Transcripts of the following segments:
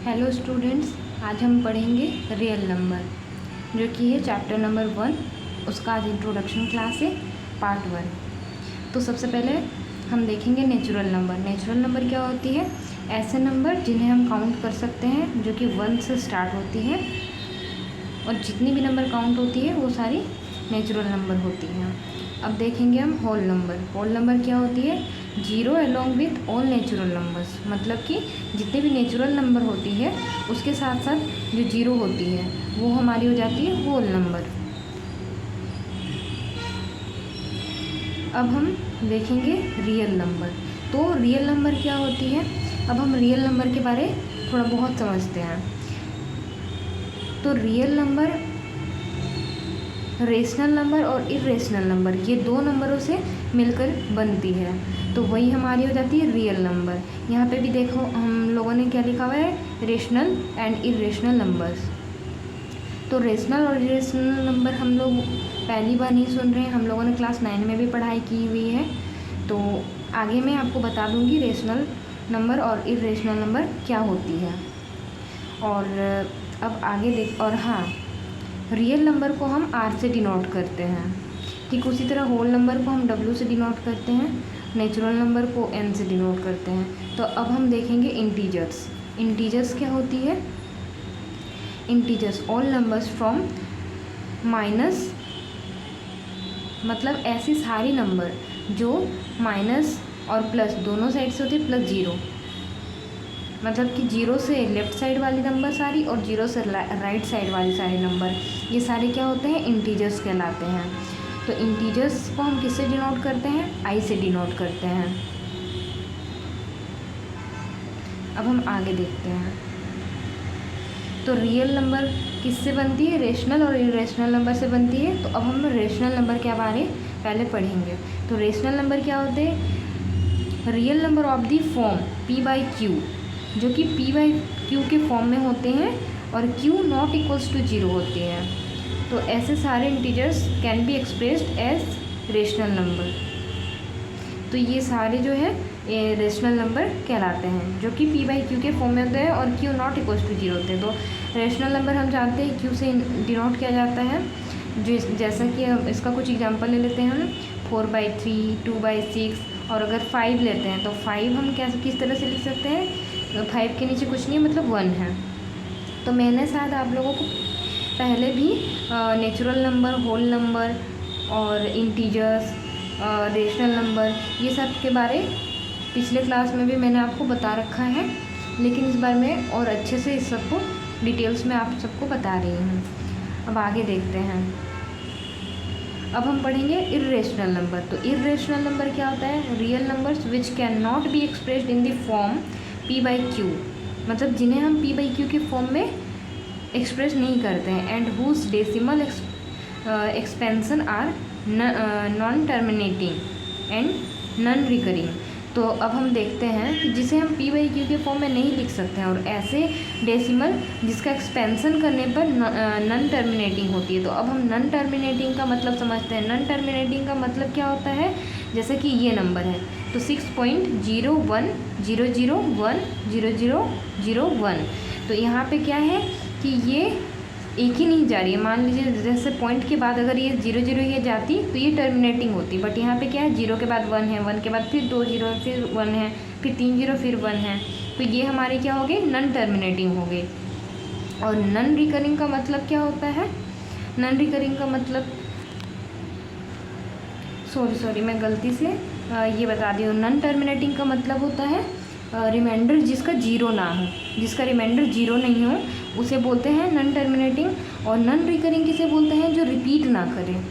Hello students, आज हम पढ़ेंगे रियल नंबर, जो कि है चैप्टर नंबर 1। उसका आज इंट्रोडक्शन क्लास है, पार्ट 1। तो सबसे पहले हम देखेंगे नेचुरल नंबर। नेचुरल नंबर क्या होती है? ऐसे नंबर जिन्हें हम काउंट कर सकते हैं, जो कि 1 से स्टार्ट होती है, और जितनी भी नंबर काउंट होती है वो सारी नेचुरल नंबर होती हैं। अब देखेंगे हम होल नंबर। होल नंबर क्या होती है? Zero along with all natural numbers, मतलब कि जितने भी नेचुरल नंबर होती है उसके साथ साथ जो जीरो होती है वो हमारी हो जाती है होल नंबर। अब हम देखेंगे रियल नंबर। तो रियल नंबर क्या होती है? अब हम रियल नंबर के बारे थोड़ा बहुत समझते हैं। तो रियल नंबर रेशनल नंबर और इरेशनल नंबर, ये दो नंबरों से मिलकर बनती है, तो वही हमारी हो जाती है रियल नंबर। यहाँ पे भी देखो हम लोगों ने क्या लिखा हुआ है, रेशनल एंड इरेशनल नंबर्स। तो रेशनल और इरेशनल नंबर हम लोग पहली बार नहीं सुन रहे हैं, हम लोगों ने क्लास 9 में भी पढ़ाई की हुई है। तो आगे मैं आपको बता दूँगी रेशनल नंबर और इरेशनल नंबर क्या होती है। और अब आगे देख, और हाँ, रियल नंबर को हम आर से डिनोट करते हैं, ठीक उसी तरह होल नंबर को हम डब्ल्यू से डिनोट करते हैं, नेचुरल नंबर को एन से डिनोट करते हैं। तो अब हम देखेंगे इंटीजर्स। इंटीजर्स क्या होती है? Integers all numbers from minus, मतलब ऐसी सारी नंबर जो माइनस और प्लस दोनों साइड से होती है, प्लस जीरो, मतलब कि जीरो से लेफ़्ट साइड वाली नंबर सारी और जीरो से राइट साइड वाली सारी नंबर, ये सारे क्या होते हैं? इंटीजर्स कहलाते हैं। तो इंटीजर्स को हम किससे डिनोट करते हैं? आई से डिनोट करते हैं। अब हम आगे देखते हैं। तो रियल नंबर किससे बनती है? रेशनल और इरेशनल नंबर से बनती है। तो अब हम रेशनल नंबर के बारे पहले पढ़ेंगे। तो रेशनल नंबर क्या होते हैं? Real number of the form p by q, जो कि p बाई क्यू के फॉर्म में होते हैं और q not equals to zero होते हैं। तो ऐसे सारे integers can be expressed as rational number. तो ये सारे जो है ये रेशनल नंबर कहलाते हैं, जो कि p बाई क्यू के फॉर्म में होते हैं और q not equals to zero होते हैं। तो रेशनल नंबर हम जानते हैं q से डिनोट किया जाता है, जो जैसा कि हम इसका कुछ एग्जांपल ले लेते हैं। हम 4/3, 2/6, और अगर 5 लेते हैं तो 5 हम कैसे किस तरह से लिख सकते हैं? 5 के नीचे कुछ नहीं है, मतलब 1 है। तो मैंने शायद आप लोगों को पहले भी नेचुरल नंबर, होल नंबर और इंटीजर्स, रेशनल नंबर, ये सब के बारे पिछले क्लास में भी मैंने आपको बता रखा है, लेकिन इस बार मैं और अच्छे से इस सबको डिटेल्स में आप सबको बता रही हूँ। अब आगे देखते हैं। अब हम पढ़ेंगे इरेशनल नंबर। तो इरेशनल नंबर क्या होता है? Real numbers which can not be expressed in the form p by q, मतलब जिन्हें हम p बाई क्यू के फॉर्म में एक्सप्रेस नहीं करते हैं, and whose decimal expansion are non terminating and non recurring. तो अब हम देखते हैं कि जिसे हम p बाई क्यू के फॉर्म में नहीं लिख सकते हैं, और ऐसे डेसिमल जिसका एक्सपेंसन करने पर नॉन टर्मिनेटिंग होती है। तो अब हम नॉन टर्मिनेटिंग का मतलब समझते हैं। नॉन टर्मिनेटिंग का मतलब क्या होता है? जैसे कि ये नंबर है, तो 6.0100100001, तो यहाँ पे क्या है कि ये एक ही नहीं जा रही है। मान लीजिए जैसे पॉइंट के बाद अगर ये 00 ये जाती तो ये टर्मिनेटिंग होती, बट यहाँ पे क्या है, 0 के बाद 1 है, 1 के बाद फिर 2 0 है, फिर 1 है, फिर 3 0, फिर 1 है, तो ये हमारी क्या हो गई? नॉन टर्मिनेटिंग हो गई। और नॉन रिकरिंग का मतलब क्या होता है? नॉन रिकरिंग का मतलब, सॉरी मैं गलती से ये बता दी हूँ। नॉन टर्मिनेटिंग का मतलब होता है रिमाइंडर जिसका जीरो ना हो, जिसका रिमाइंडर जीरो नहीं हो, उसे बोलते हैं नॉन टर्मिनेटिंग। और नॉन रिकरिंग किसे बोलते हैं? जो रिपीट ना करें।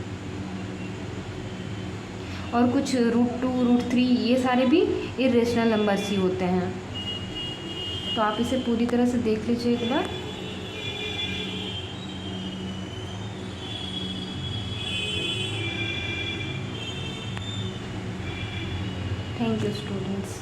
और कुछ √2, √3 ये सारे भी इरेशनल नंबर्स ही होते हैं। तो आप इसे पूरी तरह से देख लीजिए एक बार। Thank you students.